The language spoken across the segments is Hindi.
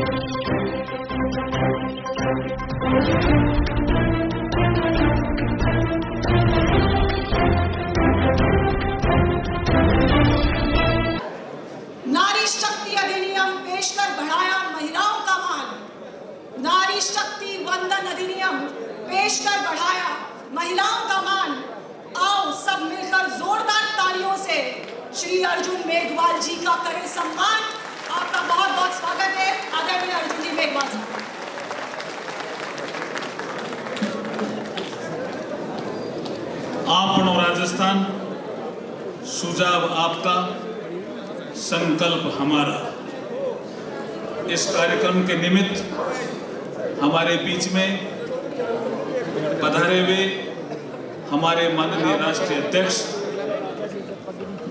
नारी शक्ति अधिनियम पेश कर बढ़ाया महिलाओं का मान। नारी शक्ति वंदन अधिनियम पेश कर बढ़ाया महिलाओं का मान। आओ सब मिलकर जोरदार तालियों से श्री अर्जुन मेघवाल जी का करें सम्मान। आपका बहुत बहुत स्वागत है आदरणीय अर्जुन जी मेघवाल साहब। આપણો राजस्थान, सुझाव आपका, संकल्प हमारा। इस कार्यक्रम के निमित्त हमारे बीच में पधारे हुए हमारे माननीय राष्ट्रीय अध्यक्ष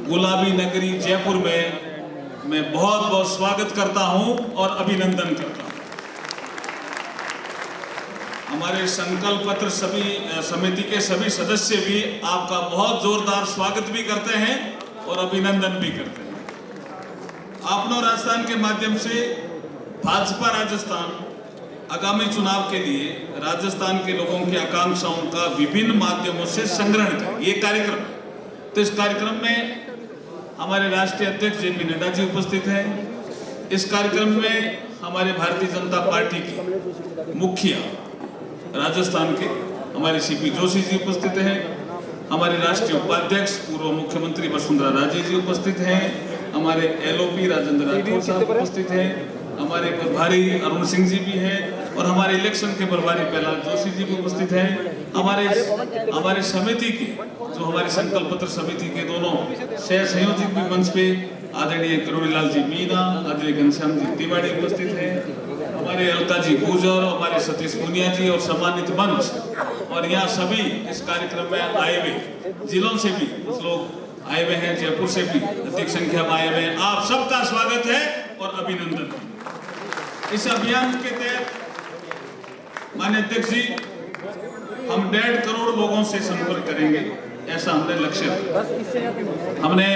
गुलाबी नगरी जयपुर में मैं बहुत बहुत स्वागत करता हूं और अभिनंदन करता हूं। हमारे संकल्प पत्र समिति के सभी सदस्य भी आपका बहुत जोरदार स्वागत भी करते हैं और अभिनंदन भी करते हैं। आपनो राजस्थान के माध्यम से भाजपा राजस्थान आगामी चुनाव के लिए राजस्थान के लोगों की आकांक्षाओं का विभिन्न माध्यमों से संग्रहण करेगी। ये कार्यक्रम, तो इस कार्यक्रम में हमारे राष्ट्रीय अध्यक्ष जेपी नड्डा जी उपस्थित हैं। इस कार्यक्रम में हमारे भारतीय जनता पार्टी के मुखिया राजस्थान के हमारे सीपी जोशी जी उपस्थित हैं। हमारे राष्ट्रीय उपाध्यक्ष पूर्व मुख्यमंत्री वसुंधरा राजे जी उपस्थित हैं। हमारे एलओपी राजेंद्र राठौर साहब उपस्थित हैं। हमारे प्रभारी अरुण सिंह जी भी हैं और हमारे इलेक्शन के प्रभारी प्रहलाद जोशी जी भी उपस्थित हैं। हमारे समिति के जो हमारे संकल्प पत्र समिति के दोनों सह संयोजक भी मंच पे आदरणीय करोड़ीलाल जी मीना, आदरणीय घनश्याम जी तिवारी उपस्थित हैं। हमारे अलका जी गुजर, हमारे सतीश पुनिया जी और सम्मानित मंच, और यहाँ सभी इस कार्यक्रम में आए हुए जिलों से भी कुछ लोग आए हुए हैं, जयपुर से भी अधिक संख्या में आए हुए हैं। आप सबका स्वागत है और अभिनंदन। इस अभियान के तहत माननीय अध्यक्ष जी, हम 1.5 करोड़ लोगों से संपर्क करेंगे, ऐसा हमने लक्ष्य रखा। हमने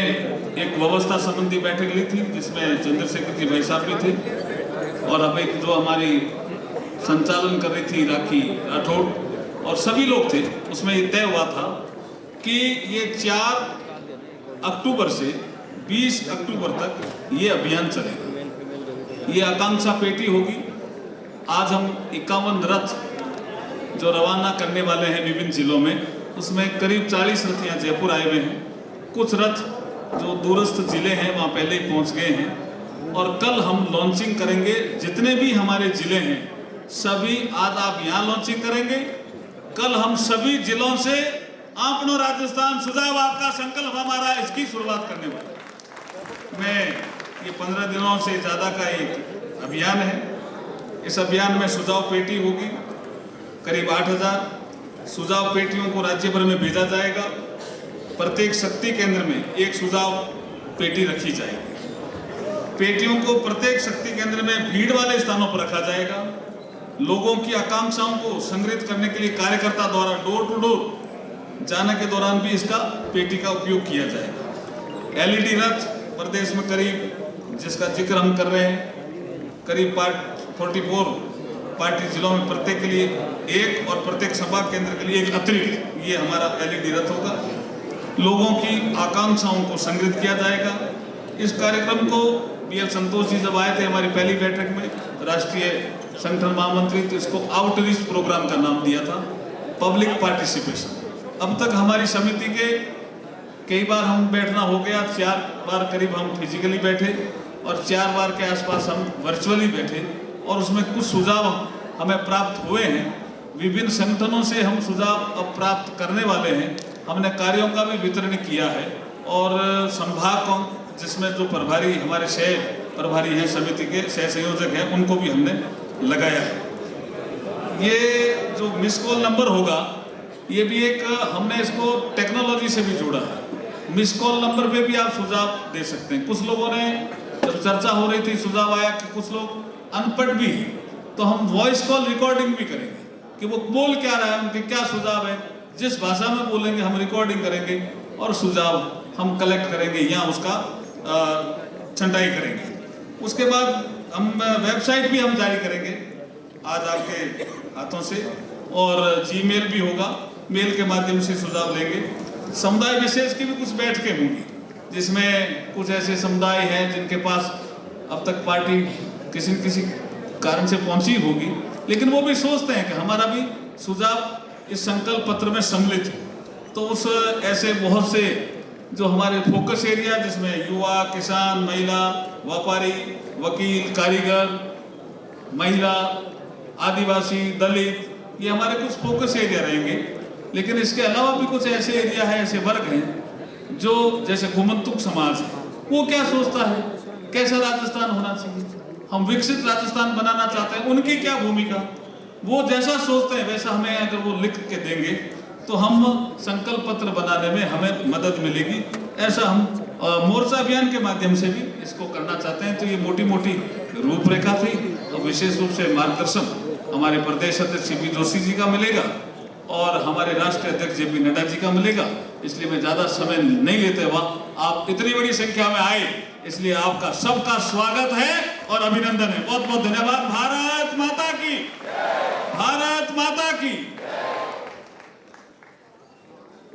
एक व्यवस्था संबंधी बैठक ली थी जिसमें चंद्रशेखर जी भाई साहब भी थे और अब एक जो हमारी संचालन कर रही थी राखी राठौड़ और सभी लोग थे। उसमें ये तय हुआ था कि ये 4 अक्टूबर से 20 अक्टूबर तक ये अभियान चलेगा। ये आकांक्षा पेटी होगी। आज हम 51 रथ जो रवाना करने वाले हैं विभिन्न जिलों में, उसमें करीब 40 रथ यहाँ जयपुर आए हुए हैं। कुछ रथ जो दूरस्थ जिले हैं वहाँ पहले ही पहुँच गए हैं और कल हम लॉन्चिंग करेंगे। जितने भी हमारे जिले हैं सभी, आज आप यहाँ लॉन्चिंग करेंगे, कल हम सभी जिलों से आपनो राजस्थान सुझाव आपका संकल्प हमारा, इसकी शुरुआत करने वाले। मैं ये 15 दिनों से ज़्यादा का एक अभियान है। इस अभियान में सुझाव पेटी होगी। करीब 8000 सुझाव पेटियों को राज्य भर में भेजा जाएगा। प्रत्येक शक्ति केंद्र में एक सुझाव पेटी रखी जाएगी। पेटियों को प्रत्येक शक्ति केंद्र में भीड़ वाले स्थानों पर रखा जाएगा। लोगों की आकांक्षाओं को संग्रहित करने के लिए कार्यकर्ता द्वारा डोर टू डोर जाने के दौरान भी इसका पेटी का उपयोग किया जाएगा। एलईडी रथ प्रदेश में करीब, जिसका जिक्र हम कर रहे हैं, करीब 44 पार्टी जिलों में प्रत्येक के लिए एक और प्रत्येक सभा केंद्र के लिए एक अतिरिक्त ये हमारा एलईडी रथ होगा। लोगों की आकांक्षाओं को संग्रहित किया जाएगा। इस कार्यक्रम को बीएल संतोष जी जब आए थे हमारी पहली बैठक में, राष्ट्रीय संगठन महामंत्री, तो इसको आउटरीच प्रोग्राम का नाम दिया था, पब्लिक पार्टिसिपेशन। अब तक हमारी समिति के कई बार हम बैठना हो गया, 4 बार करीब हम फिजिकली बैठे और 4 बार के आसपास हम वर्चुअली बैठे और उसमें कुछ सुझाव हमें प्राप्त हुए हैं। विभिन्न संगठनों से हम सुझाव अब प्राप्त करने वाले हैं। हमने कार्यों का भी वितरण किया है और संभागों, जिसमें जो प्रभारी हमारे सह प्रभारी हैं, समिति के सह संयोजक हैं, उनको भी हमने लगाया है। ये जो मिस कॉल नंबर होगा, ये भी एक हमने इसको टेक्नोलॉजी से भी जोड़ा है। मिस कॉल नंबर पे भी आप सुझाव दे सकते हैं। कुछ लोगों ने, जब चर्चा हो रही थी, सुझाव आया कि कुछ लोग अनपढ़ भी हैं, तो हम वॉइस कॉल रिकॉर्डिंग भी करेंगे कि वो बोल क्या रहा है, उनके क्या सुझाव है, जिस भाषा में बोलेंगे हम रिकॉर्डिंग करेंगे और सुझाव हम कलेक्ट करेंगे, यहाँ उसका छंटाई करेंगे। उसके बाद हम वेबसाइट भी हम जारी करेंगे आज आपके हाथों से, और जीमेल भी होगा, मेल के माध्यम से सुझाव लेंगे। समुदाय विशेष की भी कुछ बैठकें होंगी जिसमें कुछ ऐसे समुदाय हैं जिनके पास अब तक पार्टी किसी न किसी कारण से पहुंची होगी, लेकिन वो भी सोचते हैं कि हमारा भी सुझाव इस संकल्प पत्र में सम्मिलित है। तो उस ऐसे बहुत से जो हमारे फोकस एरिया जिसमें युवा, किसान, महिला, व्यापारी, वकील, कारीगर, महिला, आदिवासी, दलित, ये हमारे कुछ फोकस एरिया रहेंगे। लेकिन इसके अलावा भी कुछ ऐसे एरिया है, ऐसे वर्ग हैं जो जैसे गोमंतक समाज है, वो क्या सोचता है, कैसा राजस्थान होना चाहिए, हम विकसित राजस्थान बनाना चाहते हैं, उनकी क्या भूमिका, वो जैसा सोचते हैं वैसा हमें अगर वो लिख के देंगे तो हम संकल्प पत्र बनाने में हमें मदद मिलेगी। ऐसा हम मोर्चा अभियान के माध्यम से भी इसको करना चाहते हैं। तो ये मोटी मोटी रूपरेखा थी, तो विशेष रूप से मार्गदर्शन हमारे प्रदेश अध्यक्ष CP जोशी जी का मिलेगा और हमारे राष्ट्रीय अध्यक्ष JP नड्डा जी का मिलेगा। इसलिए मैं ज्यादा समय नहीं लेते हुआ, आप इतनी बड़ी संख्या में आए इसलिए आपका सबका स्वागत है और अभिनंदन है। बहुत बहुत धन्यवाद। भारत माता की, भारत माता की।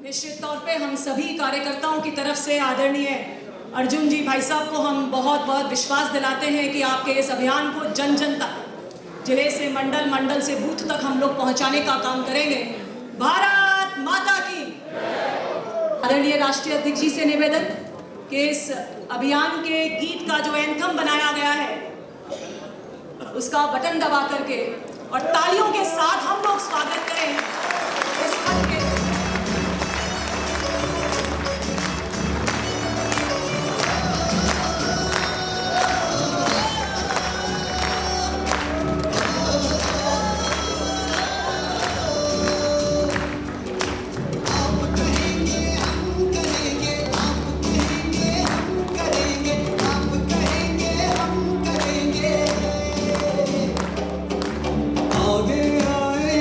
निश्चित तौर पे हम सभी कार्यकर्ताओं की तरफ से आदरणीय अर्जुन जी भाई साहब को हम बहुत बहुत विश्वास दिलाते हैं कि आपके इस अभियान को जन जन तक, जिले से मंडल, मंडल से बूथ तक हम लोग पहुंचाने का काम करेंगे। भारत माता की। आदरणीय राष्ट्रीय अध्यक्ष जी से निवेदन कि इस अभियान के गीत का जो एंथम बनाया गया है उसका बटन दबा करके और तालियों के साथ हम लोग स्वागत करें इस पद के। आगे आए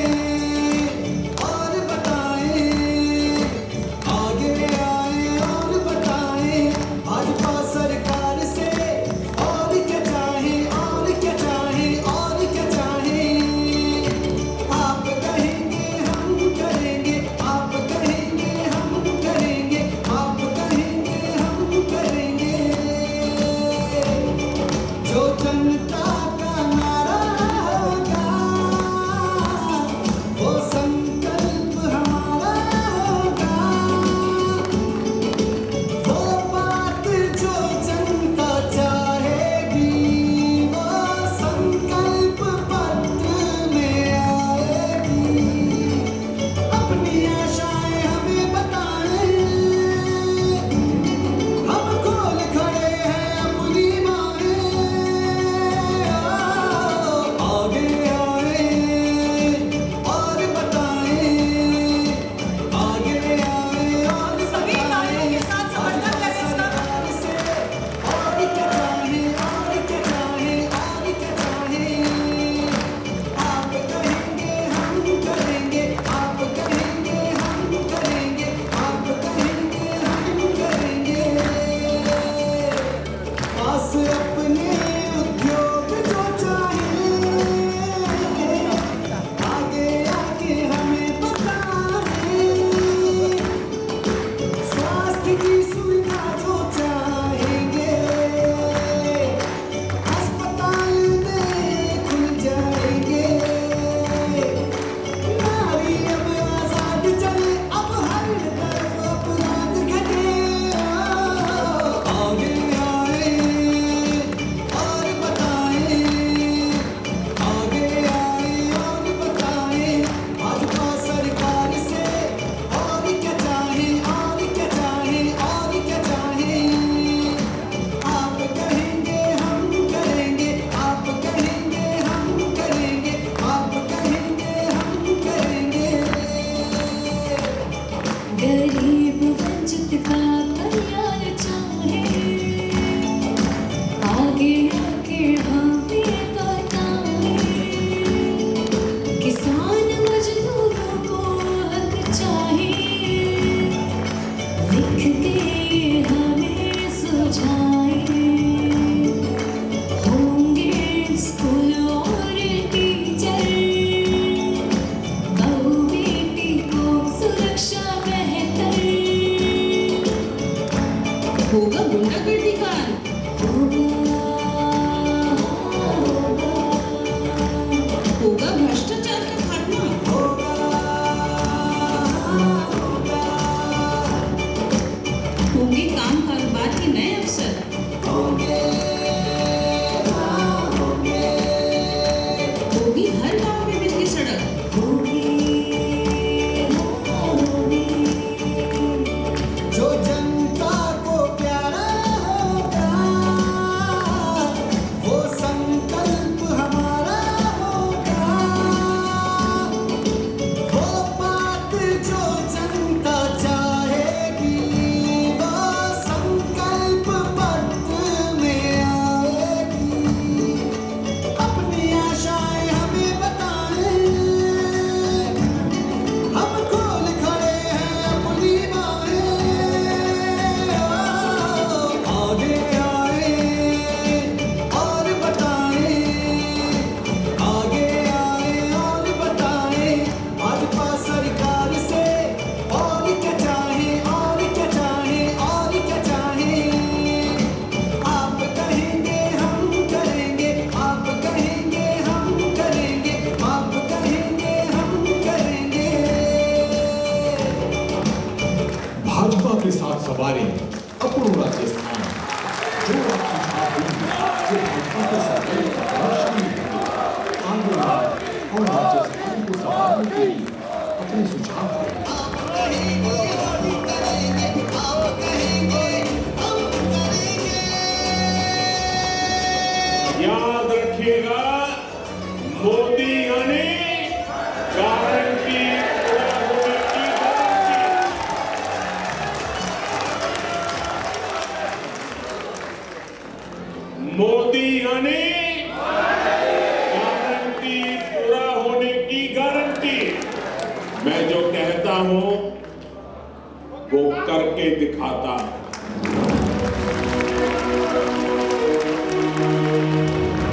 के दिखाता है।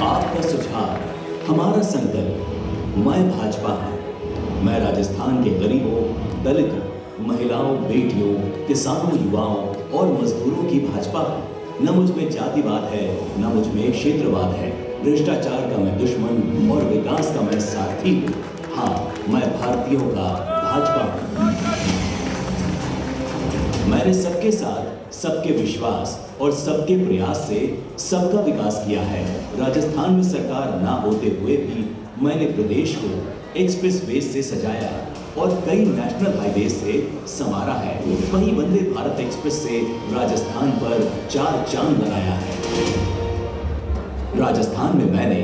आपका सुझाव हमारा संकल्प। मैं भाजपा हूं। मैं राजस्थान के गरीबों, दलितों, महिलाओं, बेटियों, किसानों, युवाओं और मजदूरों की भाजपा हूं। न मुझ में जातिवाद है, न मुझ में क्षेत्रवाद है। भ्रष्टाचार का मैं दुश्मन और विकास का मैं सारथी हूँ। हाँ, मैं भारतीयों का भाजपा हूँ। मैंने सबके साथ, सबके विश्वास और सबके प्रयास से सबका विकास किया है। राजस्थान में सरकार ना होते हुए भी मैंने प्रदेश को एक्सप्रेस वे से सजाया और कई नेशनल हाईवे से संवारा है। वहीं वंदे भारत एक्सप्रेस से राजस्थान पर 4 चांद लगाया है। राजस्थान में मैंने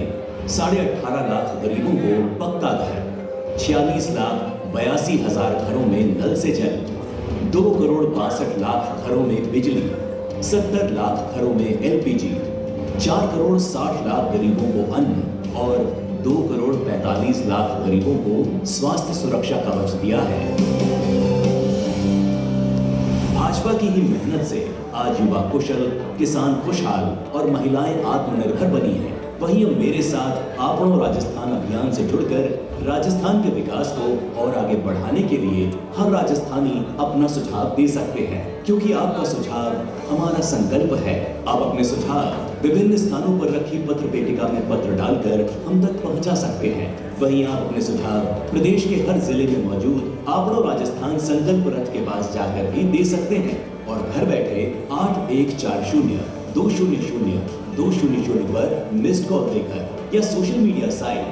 18.5 लाख गरीबों को पक्का घर, 46,82,000 घरों में नल से जल, 2,62,00,000 घरों में बिजली, 70 लाख घरों में LPG, 4,60,00,000 गरीबों को अन्न और 2,45,00,000 गरीबों को स्वास्थ्य सुरक्षा कवच दिया है। भाजपा की ही मेहनत से आज युवा कुशल, किसान खुशहाल और महिलाएं आत्मनिर्भर बनी हैं। वहीं अब मेरे साथ आपनो राजस्थान अभियान से जुड़कर राजस्थान के विकास को और आगे बढ़ाने के लिए हर राजस्थानी अपना सुझाव दे सकते हैं, क्योंकि आपका सुझाव हमारा संकल्प है। आप अपने सुझाव विभिन्न स्थानों पर रखी पत्र पेटिका में पत्र डालकर हम तक पहुंचा सकते हैं। वहीं आप अपने सुझाव प्रदेश के हर जिले में मौजूद आपनो राजस्थान संकल्प रथ के पास जाकर भी दे सकते हैं और घर बैठे 8140-200-200 पर मिस्ड कॉल देकर या सोशल मीडिया साइट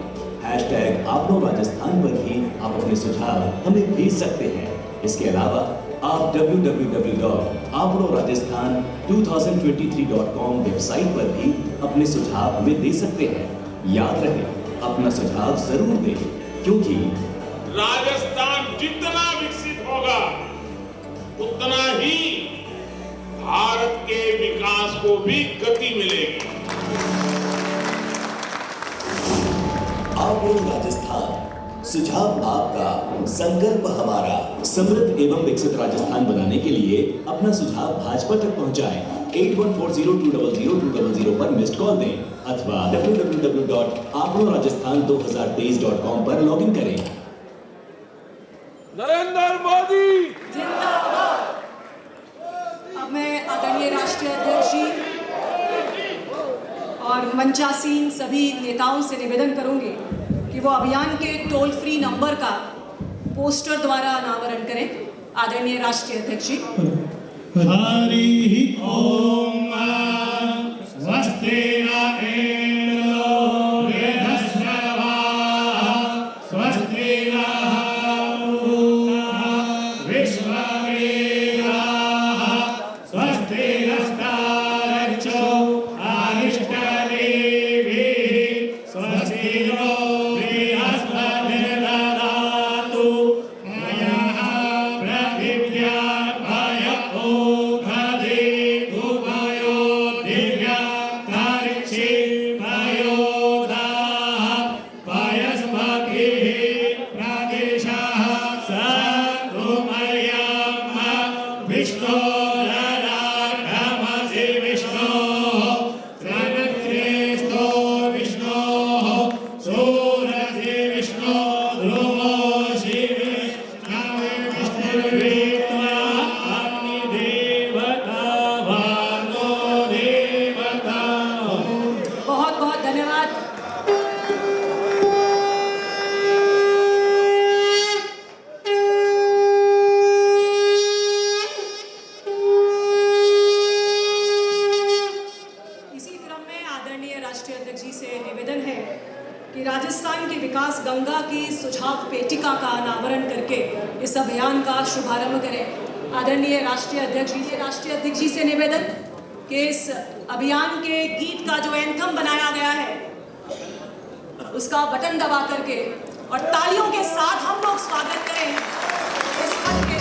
#आपनोराजस्थान पर भी आप अपने सुझाव हमें भेज सकते हैं। इसके अलावा आप www.apnorajasthan2023.com वेबसाइट पर भी अपने सुझाव हमें दे सकते हैं। याद रहे, अपना सुझाव जरूर दें, क्योंकि राजस्थान जितना विकसित होगा उतना ही भारत के विकास को भी गति मिलेगी। आप लोग राजस्थान, सुझाव आपका, संकल्प हमारा। समृद्ध एवं विकसित राजस्थान बनाने के लिए अपना सुझाव भाजपा तक पहुंचाएं। 8140200200 पर मिस्ड कॉल दें अथवा www.apnorajasthan2023.com पर लॉगिन करें। नरेंद्र मोदी जिंदाबाद। अब मैं आदरणीय राष्ट्रीय अध्यक्ष जी और मंचासीन सभी नेताओं से निवेदन करूंगी कि वो अभियान के टोल फ्री नंबर का पोस्टर द्वारा अनावरण करें। आदरणीय राष्ट्रीय अध्यक्ष जी। हरि ओम स्वस्ति न इंद्रो वृहस्पतिः स्वस्ति नः पूषा विश्ववेदाः स्वस्ति नस्तार्क्ष्यो अरिष्टनेमिः स्वस्ति नो बृहस्पतिर्ददातु मयः प्रदिव्या बहुत बहुत धन्यवाद। इसी क्रम में आदरणीय राष्ट्रीय अध्यक्ष जी से निवेदन है कि राजस्थान के विकास गंगा की सुझाव पेटिका का अनावरण करके इस अभियान का शुभारंभ करें। आदरणीय राष्ट्रीय अध्यक्ष जी से निवेदन कि इस अभियान के गीत का जो एंथम बनाया गया है उसका बटन दबा करके और तालियों के साथ हम लोग स्वागत करें इस खत के।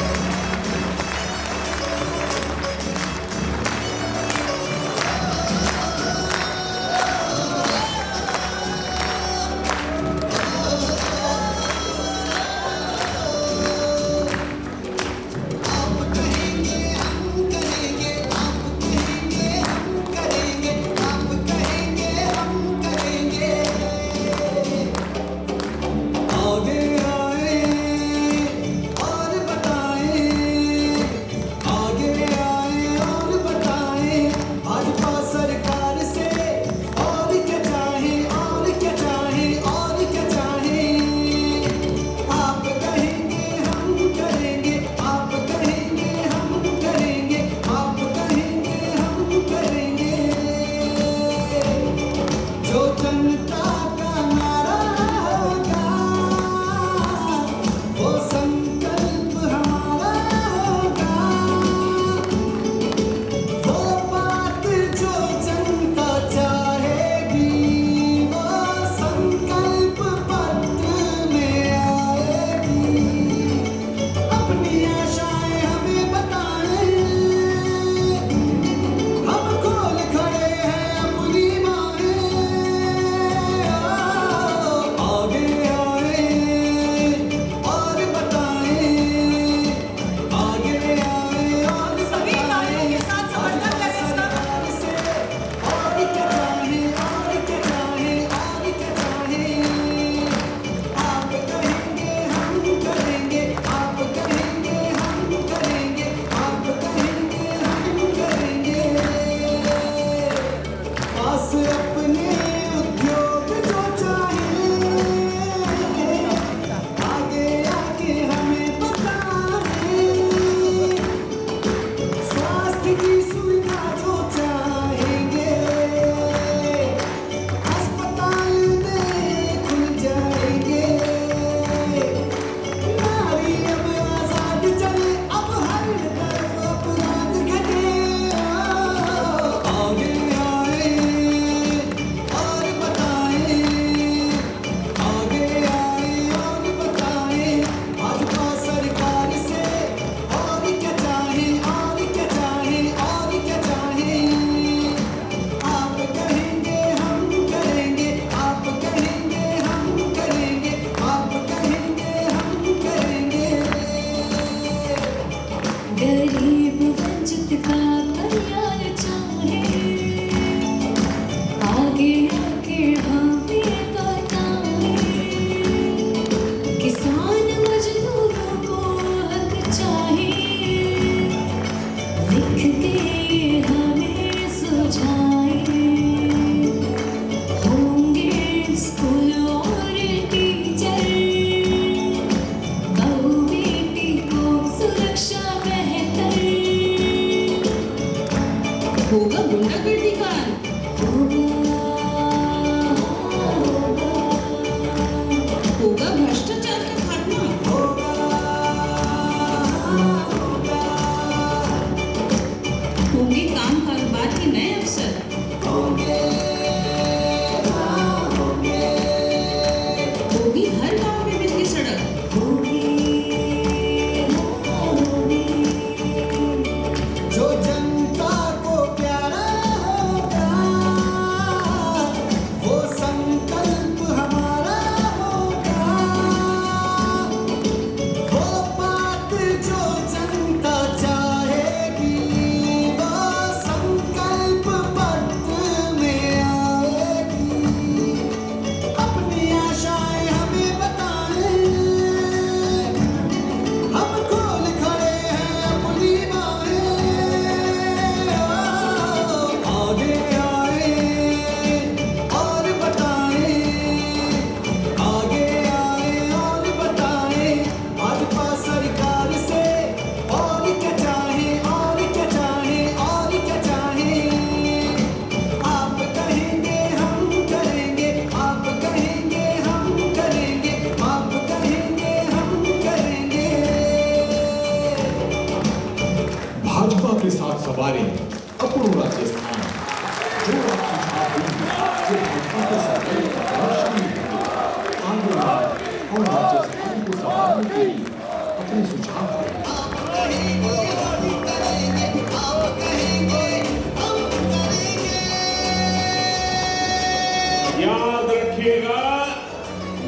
लिखिएगा,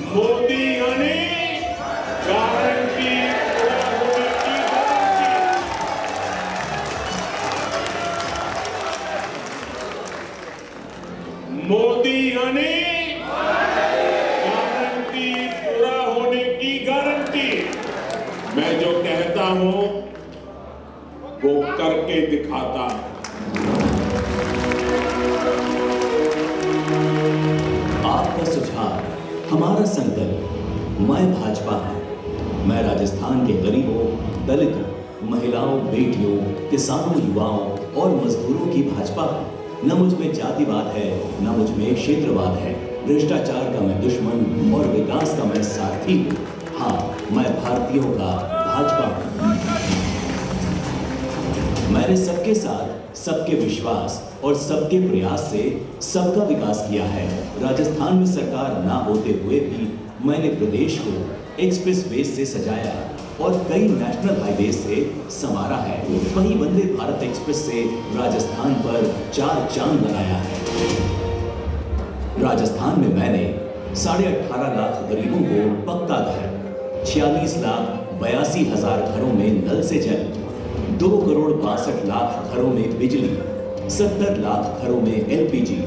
मोदी यानी गारंटी पूरा होने की गारंटी। मोदी यानी गारंटी पूरा होने की गारंटी। मैं जो कहता हूं वो करके दिखाता हूं। आपका सुझाव हमारा संकल्प। मैं भाजपा हूं। मैं राजस्थान के गरीबों, दलितों, महिलाओं, बेटियों, किसानों, युवाओं और मजदूरों की भाजपा हूं। न मुझ में जातिवाद है, न मुझ में क्षेत्रवाद है। भ्रष्टाचार का मैं दुश्मन और विकास का मैं सारथी हूं। हाँ, मैं भारतीयों का भाजपा हूं। मैंने सबके साथ, सबके विश्वास और सबके प्रयास से सबका विकास किया है। राजस्थान में सरकार ना होते हुए भी मैंने प्रदेश को एक्सप्रेस वे से सजाया और कई नेशनल हाईवे से संवारा है। वहीं वंदे भारत एक्सप्रेस से राजस्थान पर 4 चांद लगाया है। राजस्थान में मैंने 18.5 लाख गरीबों को पक्का घर, 46,82,000 घरों में नल से जल, 2,62,00,000 घरों में बिजली, 70 लाख घरों में एलपीजी,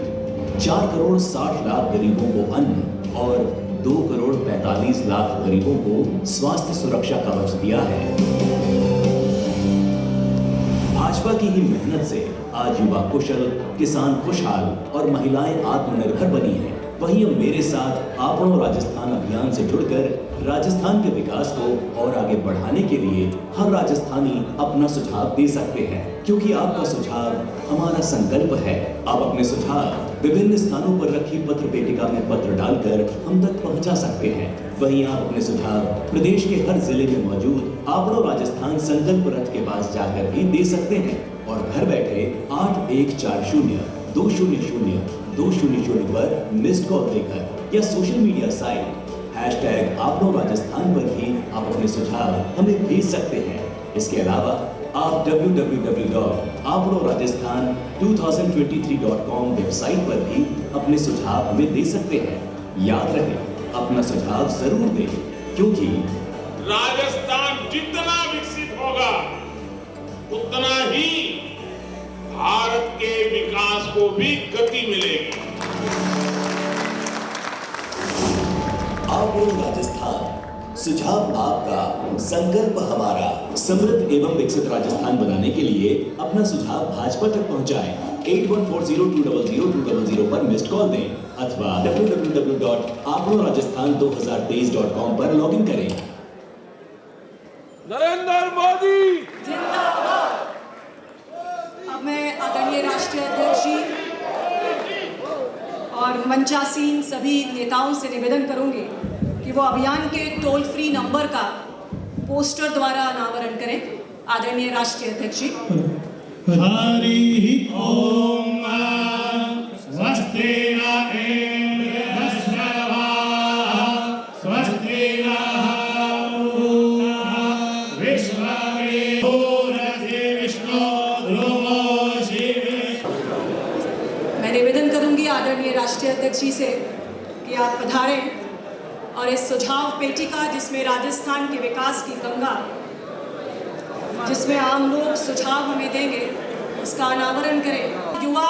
4,60,00,000 गरीबों को अन्न और 2,45,00,000 गरीबों को स्वास्थ्य सुरक्षा कवच दिया है। भाजपा की ही मेहनत से आज युवा कुशल, किसान खुशहाल और महिलाएं आत्मनिर्भर बनी हैं। वहीं अब मेरे साथ आपनो राजस्थान अभियान से जुड़कर राजस्थान के विकास को और आगे बढ़ाने के लिए हर राजस्थानी अपना सुझाव दे सकते हैं, क्योंकि आपका सुझाव हमारा संकल्प है। आप अपने सुझाव विभिन्न स्थानों पर रखी पत्र पेटिका में पत्र डालकर हम तक पहुंचा सकते हैं। वहीं आप अपने सुझाव प्रदेश के हर जिले में मौजूद आपनो राजस्थान संकल्प रथ के पास जाकर भी दे सकते हैं और घर बैठे 8140-200-200 पर मिस्ड कॉल देकर या सोशल मीडिया साइट #आपनोराजस्थान पर भी आप अपने सुझाव हमें भेज सकते हैं। इसके अलावा आप www.apnorajasthan2023.com वेबसाइट पर भी अपने सुझाव हमें दे सकते हैं। याद रहे, अपना सुझाव जरूर दें, क्योंकि राजस्थान जितना विकसित होगा उतना ही भारत के विकास को भी गति मिलेगी। आपनो राजस्थान, सुझाव आपका, संकल्प हमारा। समृद्ध एवं विकसित राजस्थान बनाने के लिए अपना सुझाव भाजपा तक पहुंचाएं। 8140200200 पर मिस्ड कॉल दें अथवा www.apnorajasthan2023.com पर लॉगिन करें। नरेंद्र मोदी जिंदाबाद। अब मैं आदरणीय राष्ट्रीय अध्यक्ष जी और मंचासीन सभी नेताओं से निवेदन करूंगी कि वो अभियान के टोल फ्री नंबर का पोस्टर द्वारा अनावरण करें। आदरणीय राष्ट्रीय अध्यक्ष जी। हरि ओम स्वस्ति न इंद्रस्रवाः स्वस्ति नः विश्ववेदो रथे विष्णु ध्रुवो शिवे। मैं निवेदन करूंगी आदरणीय राष्ट्रीय अध्यक्ष जी से कि आप पधारें और इस सुझाव पेटिका, जिसमें राजस्थान के विकास की गंगा, जिसमें आम लोग सुझाव हमें देंगे, उसका अनावरण करें। युवा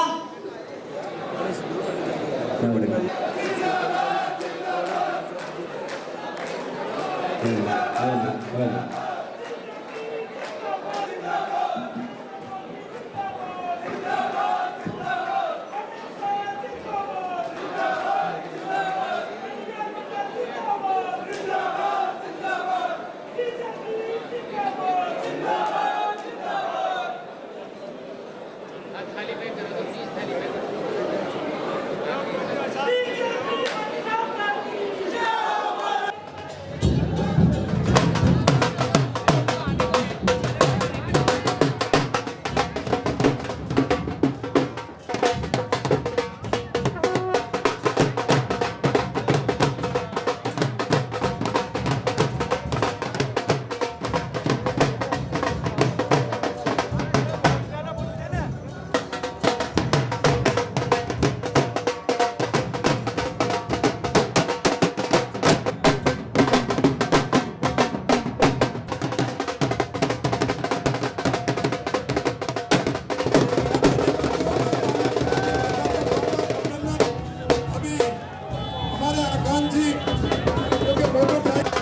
खान जी क्योंकि मोटरसाइकिल